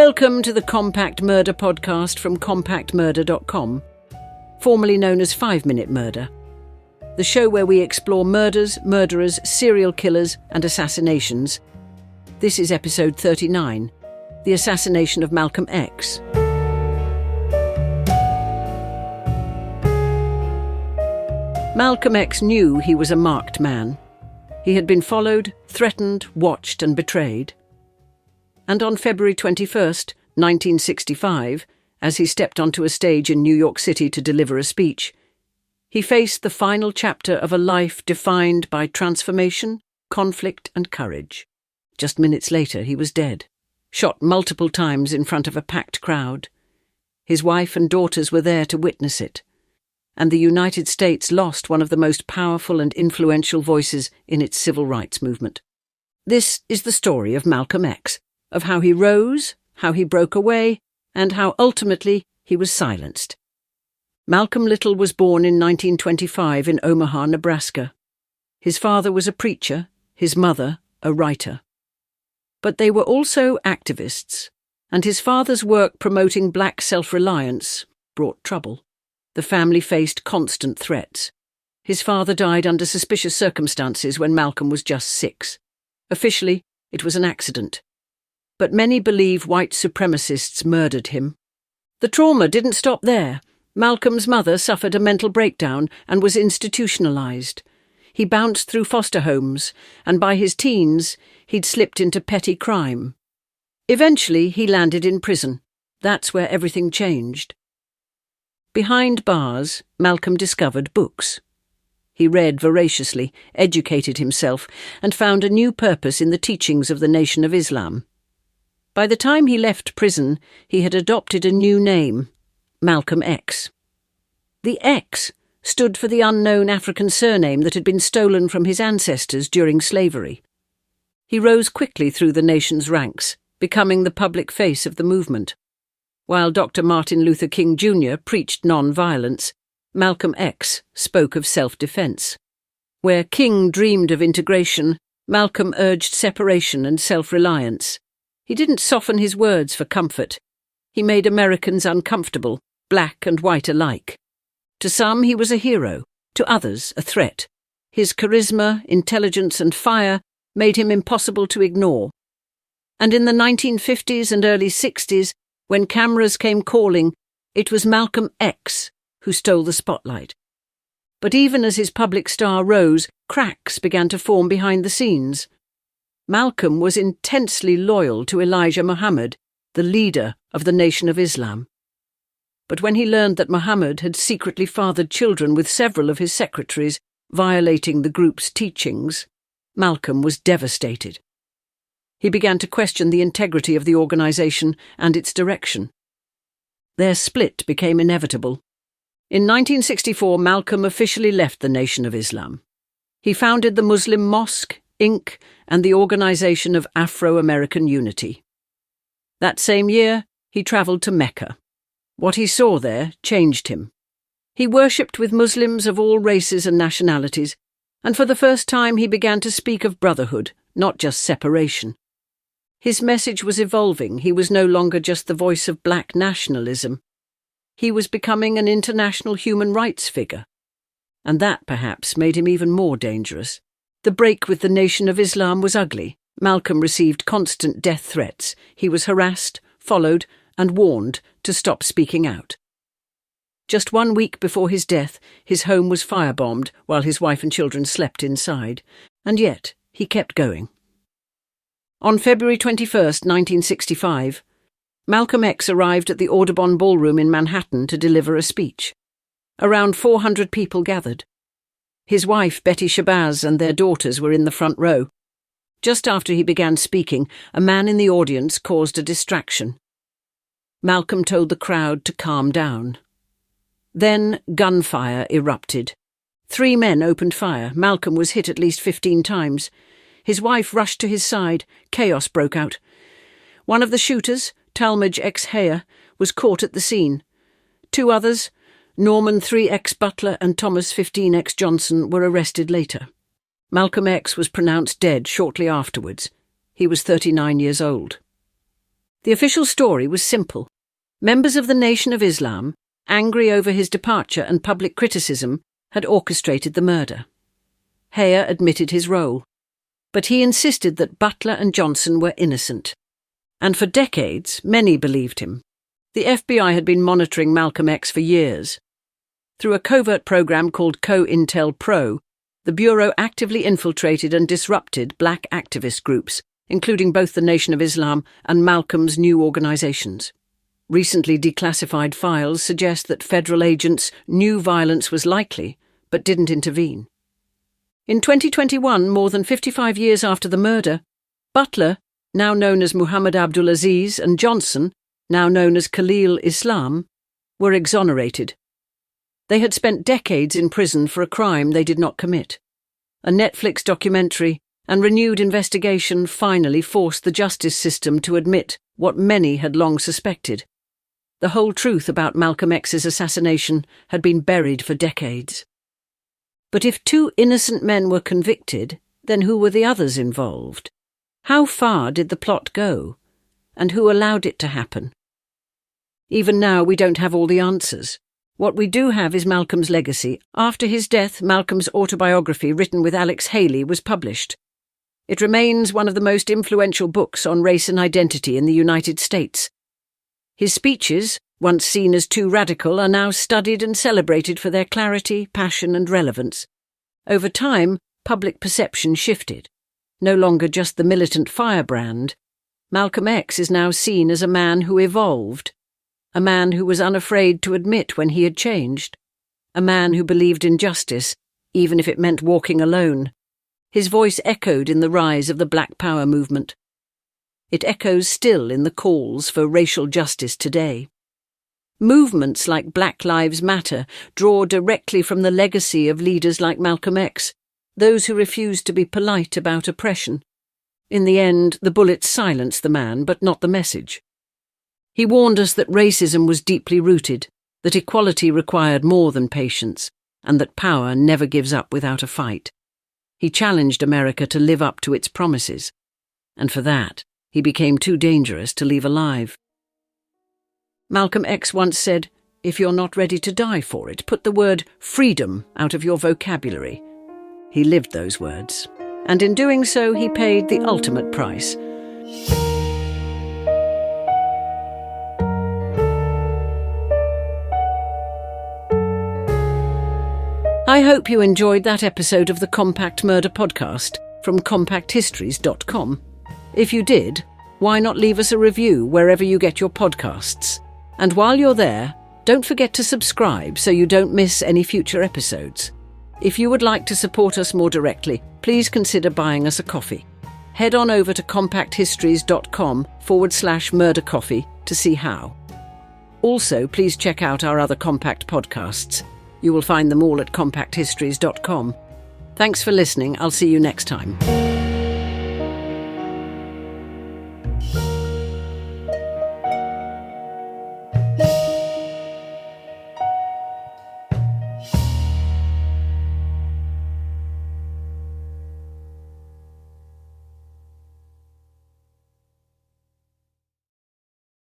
Welcome to the Compact Murder podcast from compactmurder.com, formerly known as 5 Minute Murder, the show where we explore murders, murderers, serial killers and assassinations. This is episode 39, The Assassination of Malcolm X. Malcolm X knew he was a marked man. He had been followed, threatened, watched and betrayed. And on February 21st, 1965, as he stepped onto a stage in New York City to deliver a speech, he faced the final chapter of a life defined by transformation, conflict and courage. Just minutes later, he was dead, shot multiple times in front of a packed crowd. His wife and daughters were there to witness it, and the United States lost one of the most powerful and influential voices in its civil rights movement. This is the story of Malcolm X, of how he rose, how he broke away, and how ultimately he was silenced. Malcolm Little was born in 1925 in Omaha, Nebraska. His father was a preacher, his mother a writer. But they were also activists, and his father's work promoting black self-reliance brought trouble. The family faced constant threats. His father died under suspicious circumstances when Malcolm was just 6. Officially, it was an accident. But many believe white supremacists murdered him. The trauma didn't stop there. Malcolm's mother suffered a mental breakdown and was institutionalized. He bounced through foster homes, and by his teens, he'd slipped into petty crime. Eventually, he landed in prison. That's where everything changed. Behind bars, Malcolm discovered books. He read voraciously, educated himself, and found a new purpose in the teachings of the Nation of Islam. By the time he left prison, he had adopted a new name, Malcolm X. The X stood for the unknown African surname that had been stolen from his ancestors during slavery. He rose quickly through the nation's ranks, becoming the public face of the movement. While Dr. Martin Luther King Jr. preached non-violence, Malcolm X spoke of self-defense. Where King dreamed of integration, Malcolm urged separation and self-reliance. He didn't soften his words for comfort. He made Americans uncomfortable, black and white alike. To some, he was a hero. To others, a threat. His charisma, intelligence and fire made him impossible to ignore. And in the 1950s and early 60s, when cameras came calling, it was Malcolm X who stole the spotlight. But even as his public star rose, cracks began to form behind the scenes. Malcolm was intensely loyal to Elijah Muhammad, the leader of the Nation of Islam. But when he learned that Muhammad had secretly fathered children with several of his secretaries, violating the group's teachings, Malcolm was devastated. He began to question the integrity of the organization and its direction. Their split became inevitable. In 1964, Malcolm officially left the Nation of Islam. He founded the Muslim Mosque, Inc., and the Organization of Afro-American Unity. That same year, he travelled to Mecca. What he saw there changed him. He worshipped with Muslims of all races and nationalities, and for the first time he began to speak of brotherhood, not just separation. His message was evolving. He was no longer just the voice of black nationalism. He was becoming an international human rights figure. And that, perhaps, made him even more dangerous. The break with the Nation of Islam was ugly. Malcolm received constant death threats. He was harassed, followed, and warned to stop speaking out. Just 1 week before his death, his home was firebombed while his wife and children slept inside. And yet, he kept going. On February 21st, 1965, Malcolm X arrived at the Audubon Ballroom in Manhattan to deliver a speech. Around 400 people gathered. His wife, Betty Shabazz, and their daughters were in the front row. Just after he began speaking, a man in the audience caused a distraction. Malcolm told the crowd to calm down. Then gunfire erupted. 3 men opened fire. Malcolm was hit at least 15 times. His wife rushed to his side. Chaos broke out. One of the shooters, Talmadge X. Heyer, was caught at the scene. 2 others, Norman 3X Butler and Thomas 15X Johnson, were arrested later. Malcolm X was pronounced dead shortly afterwards. He was 39 years old. The official story was simple. Members of the Nation of Islam, angry over his departure and public criticism, had orchestrated the murder. Heyer admitted his role, but he insisted that Butler and Johnson were innocent. And for decades, many believed him. The FBI had been monitoring Malcolm X for years. Through a covert program called COINTELPRO, the Bureau actively infiltrated and disrupted black activist groups, including both the Nation of Islam and Malcolm's new organizations. Recently declassified files suggest that federal agents knew violence was likely, but didn't intervene. In 2021, more than 55 years after the murder, Butler, now known as Muhammad Abdulaziz, and Johnson, now known as Khalil Islam, were exonerated. They had spent decades in prison for a crime they did not commit. A Netflix documentary and renewed investigation finally forced the justice system to admit what many had long suspected. The whole truth about Malcolm X's assassination had been buried for decades. But if 2 innocent men were convicted, then who were the others involved? How far did the plot go? And who allowed it to happen? Even now, we don't have all the answers. What we do have is Malcolm's legacy. After his death, Malcolm's autobiography, written with Alex Haley, was published. It remains one of the most influential books on race and identity in the United States. His speeches, once seen as too radical, are now studied and celebrated for their clarity, passion, and relevance. Over time, public perception shifted. No longer just the militant firebrand, Malcolm X is now seen as a man who evolved, a man who was unafraid to admit when he had changed, a man who believed in justice, even if it meant walking alone. His voice echoed in the rise of the Black Power movement. It echoes still in the calls for racial justice today. Movements like Black Lives Matter draw directly from the legacy of leaders like Malcolm X, those who refused to be polite about oppression. In the end, the bullets silenced the man, but not the message. He warned us that racism was deeply rooted, that equality required more than patience, and that power never gives up without a fight. He challenged America to live up to its promises, and for that, he became too dangerous to leave alive. Malcolm X once said, "If you're not ready to die for it, put the word freedom out of your vocabulary." He lived those words, and in doing so, he paid the ultimate price. I hope you enjoyed that episode of the Compact Murder Podcast from compacthistories.com. If you did, why not leave us a review wherever you get your podcasts? And while you're there, don't forget to subscribe so you don't miss any future episodes. If you would like to support us more directly, please consider buying us a coffee. Head on over to compacthistories.com/murdercoffee to see how. Also, please check out our other Compact podcasts. You will find them all at compacthistories.com. Thanks for listening. I'll see you next time.